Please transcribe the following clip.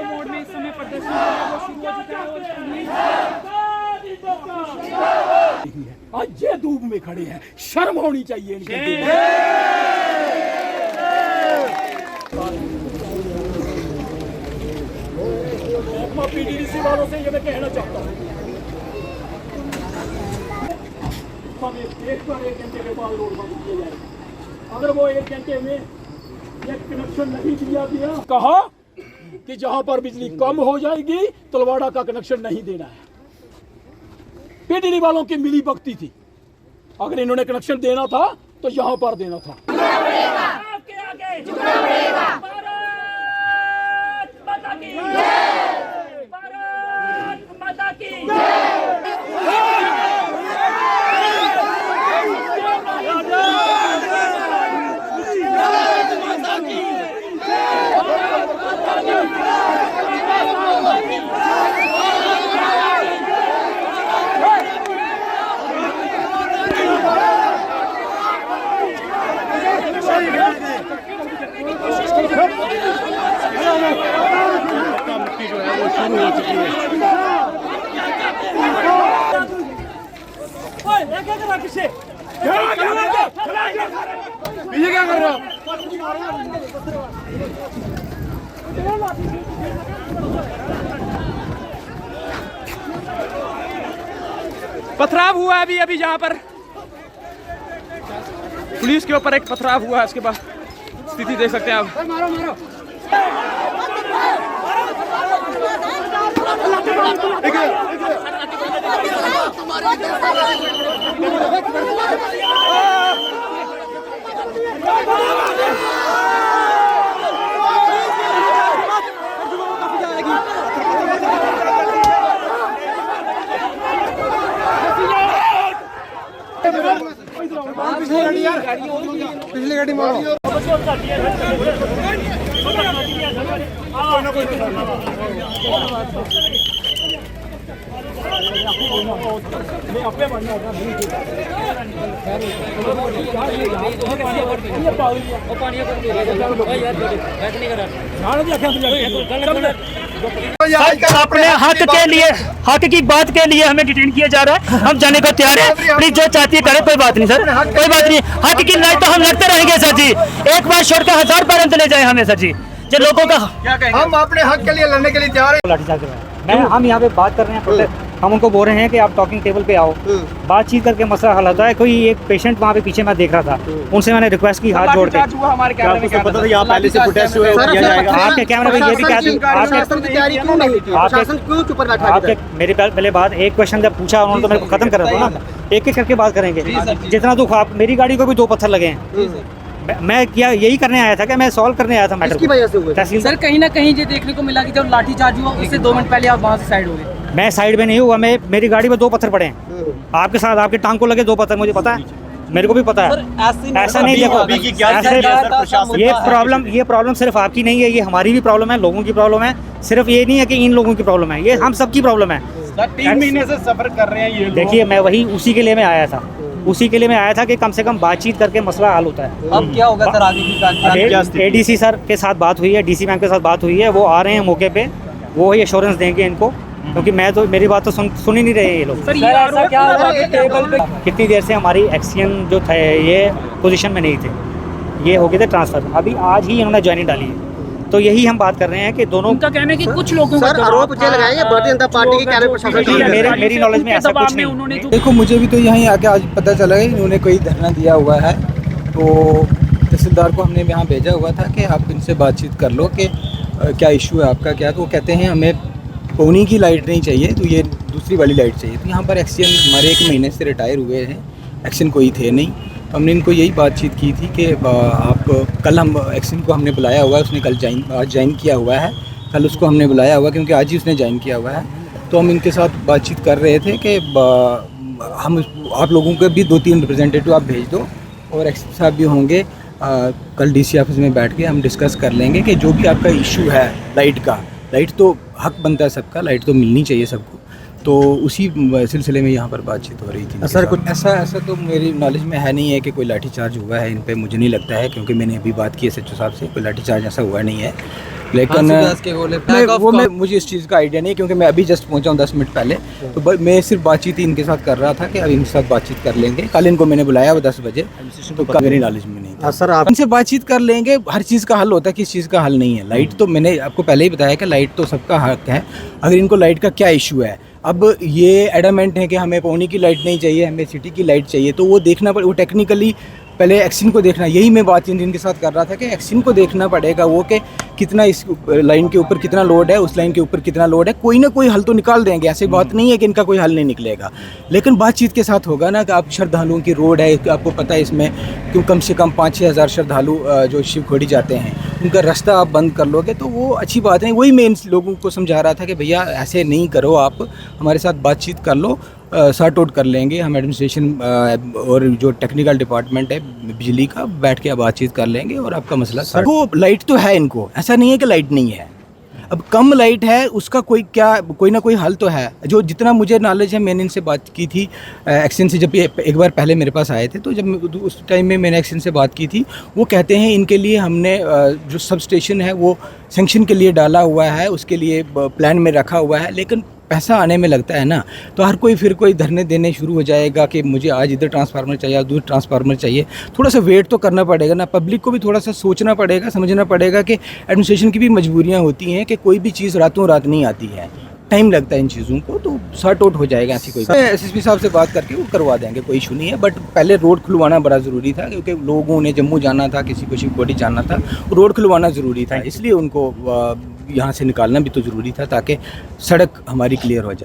Mode में इस समय प्रदर्शन शुरू हो चुका है। आज ये धूप में खड़े हैं, शर्म होनी चाहिए इनके। पीडीडीसी वालों से ये मैं कहना चाहता हूँ, एक घंटे के बाद रोड बंद किया जाएगा। अगर वो 1 घंटे में ये कनेक्शन नहीं दिया गया, कहा कि जहां पर बिजली कम हो जाएगी तलवाड़ा का कनेक्शन नहीं देना है। पीडीडी वालों की मिली भगती थी, अगर इन्होंने कनेक्शन देना था तो यहां पर देना था। पीछे क्या कर रहे हो? पथराव हुआ है अभी यहाँ पर पुलिस के ऊपर एक पथराव हुआ है। इसके बाद स्थिति देख सकते हैं आप। मारो मारो। पिछली गाड़ी मारो। अपने हक की बात के लिए हमें डिटेन किया जा रहा है। हम जाने को तैयार है। प्लीज जो चाहती है करे, कोई बात नहीं सर, कोई बात नहीं। हक की लड़ाई तो हम लड़ते रहेंगे सर जी। एक बार छोड़ के 1000 बार अंत ले जाए हमें सर जी। जो लोगों का हम अपने हक के लिए लड़ने के लिए तैयार हैं। हम यहाँ पे बात कर रहे हैं, हम उनको बोल रहे हैं कि आप टॉकिंग टेबल पे आओ, बातचीत करके मसला हल होता है। कोई एक पेशेंट वहाँ पे पीछे मैं देख रहा था, उनसे मैंने रिक्वेस्ट की हाथ जोड़ के। आपके कैमरे में ये भी आपके मेरी पहले बात एक क्वेश्चन जब पूछा उन्होंने तो मेरे को खत्म कर रहा था ना। एक एक करके बात करेंगे। जितना दुख आप, मेरी गाड़ी को भी 2 पत्थर लगे हैं। मैं क्या यही करने आया था कि मैं सॉल्व करने आया था मैटर की वजह से हुआ। सर कहीं ना कहीं ये देखने को मिला कि जब लाठी चार्ज हुआ उससे 2 मिनट पहले आप वहाँ से साइड हो गए। मैं साइड में नहीं हुआ, मैं मेरी गाड़ी में 2 पत्थर पड़े हैं। आपके साथ आपके टांग को लगे 2 पत्थर, मुझे पता है, मेरे को भी पता है। ऐसा नहीं देखो, ये प्रॉब्लम सिर्फ आपकी नहीं है, ये हमारी भी प्रॉब्लम है, लोगों की प्रॉब्लम है। सिर्फ ये नहीं है कि इन लोगों की प्रॉब्लम है, ये हम सबकी प्रॉब्लम है। 3 महीने से सफर कर रहे हैं ये। देखिए मैं वही उसी के लिए मैं आया था, उसी के लिए मैं आया था कि कम से कम बातचीत करके मसला हल होता है। अब क्या होगा सर आगे की? एडीसी सर के साथ बात हुई है, डीसी मैम के साथ बात हुई है, वो आ रहे हैं मौके पे, वो ही एश्योरेंस देंगे इनको, क्योंकि मैं तो मेरी बात तो सुन ही नहीं रहे ये लोग। सर ये ऐसा क्या हुआ कि टेबल पे कितनी देर से हमारी एक्सियन जो थे ये पोजीशन में नहीं थे, ये हो गए थे ट्रांसफर, अभी आज ही इन्होंने ज्वाइनिंग डाली है। तो यही हम बात कर रहे हैं कि दोनों उनका कहना है कि कुछ लोगों सर आरोप ये लगाएंगे भारतीय जनता पार्टी के कैडर प्रशासन। मेरी नॉलेज में ऐसा कुछ नहीं। देखो मुझे भी तो यहीं आके आज पता चला है इन्होंने कोई धरना दिया हुआ है, तो तहसीलदार को हमने यहाँ भेजा हुआ था कि आप इनसे बातचीत कर लो कि क्या इशू है आपका क्या। तो वो कहते हैं हमें पौनी की लाइट नहीं चाहिए, तो ये दूसरी वाली लाइट चाहिए। तो यहाँ पर एक्शन हमारे 1 महीने से रिटायर हुए हैं, एक्शन कोई थे नहीं। तो हमने इनको यही बातचीत की थी कि आप कल हम एक्शन को हमने बुलाया हुआ है, उसने कल आज ज्वाइन किया हुआ है, कल उसको हमने बुलाया हुआ क्योंकि आज ही उसने ज्वाइन किया हुआ है। तो हम इनके साथ बातचीत कर रहे थे कि हम आप लोगों के भी 2-3 रिप्रेजेंटेटिव आप भेज दो और एक्शन साहब भी होंगे। कल डीसी ऑफिस में बैठ के हम डिस्कस कर लेंगे कि जो भी आपका इशू है लाइट का, लाइट तो हक बनता है सबका, लाइट तो मिलनी चाहिए सबको, तो उसी सिलसिले में यहाँ पर बातचीत हो रही थी। सर कुछ ऐसा तो मेरी नॉलेज में है नहीं है कि कोई लाठीचार्ज हुआ है इन पे, मुझे नहीं लगता है, क्योंकि मैंने अभी बात की है SHO साहब से, कोई लाठीचार्ज ऐसा हुआ नहीं है। लेकिन मुझे इस चीज़ का आइडिया नहीं, क्योंकि मैं अभी जस्ट पहुंचा हूँ 10 मिनट पहले, तो मैं सिर्फ बातचीत ही इनके साथ कर रहा था कि अब इनके साथ बातचीत कर लेंगे। कल इनको मैंने बुलाया 10 बजे, तो मेरी नॉलेज में नहीं था। सर आप इनसे बातचीत कर लेंगे, हर चीज़ का हल होता है, किस चीज़ का हल नहीं है। लाइट तो मैंने आपको पहले ही बताया कि लाइट तो सबका हक है। अगर इनको लाइट का क्या इशू है, अब ये एडामेंट है कि हमें पौनी की लाइट नहीं चाहिए, हमें सिटी की लाइट चाहिए, तो वो देखना पड़े, वो टेक्निकली पहले एक्सिन को देखना, यही मैं बात इनके साथ कर रहा था कि एक्सिन को देखना पड़ेगा वो कि कितना इस लाइन के ऊपर कितना लोड है, उस लाइन के ऊपर कितना लोड है, कोई ना कोई हल तो निकाल देंगे। ऐसी बात नहीं है कि इनका कोई हल नहीं निकलेगा, लेकिन बातचीत के साथ होगा ना कि आप श्रद्धालुओं की रोड है, आपको पता है इसमें क्यों कम से कम 5-6 हज़ार श्रद्धालु जो शिव खोड़ी जाते हैं, उनका रास्ता आप बंद कर लोगे तो वो अच्छी बात नहीं। वही मैं इन लोगों को समझा रहा था कि भैया ऐसे नहीं करो, आप हमारे साथ बातचीत कर लो, सॉर्ट आउट कर लेंगे हम, एडमिनिस्ट्रेशन और जो टेक्निकल डिपार्टमेंट है बिजली का, बैठ के बातचीत कर लेंगे और आपका मसला सर। वो लाइट तो है इनको, ऐसा नहीं है कि लाइट नहीं है, अब कम लाइट है उसका कोई ना कोई हल तो है। जो जितना मुझे नॉलेज है, मैंने इनसे बात की थी एक्शन से, जब ये एक बार पहले मेरे पास आए थे, तो जब उस टाइम में मैंने एक्शन से बात की थी, वो कहते हैं इनके लिए हमने जो सब स्टेशन है वो सेंक्शन के लिए डाला हुआ है, उसके लिए प्लान में रखा हुआ है, लेकिन पैसा आने में लगता है ना, तो हर कोई फिर कोई धरने देने शुरू हो जाएगा कि मुझे आज इधर ट्रांसफार्मर चाहिए, आज दूर ट्रांसफार्मर चाहिए। थोड़ा सा वेट तो करना पड़ेगा ना, पब्लिक को भी थोड़ा सा सोचना पड़ेगा, समझना पड़ेगा कि एडमिनिस्ट्रेशन की भी मजबूरियाँ होती हैं कि कोई भी चीज़ रातों रात नहीं आती है, टाइम लगता है इन चीज़ों को, तो सॉर्ट आउट हो जाएगा। ऐसी कोई SSP साहब से बात करके वो करवा देंगे, कोई इशू नहीं है। बट पहले रोड खुलवाना बड़ा ज़रूरी था, क्योंकि लोगों ने जम्मू जाना था, किसी को शिवकोटी जाना था, रोड खुलवाना ज़रूरी था, इसलिए उनको यहाँ से निकालना भी तो ज़रूरी था, ताकि सड़क हमारी क्लियर हो जाए।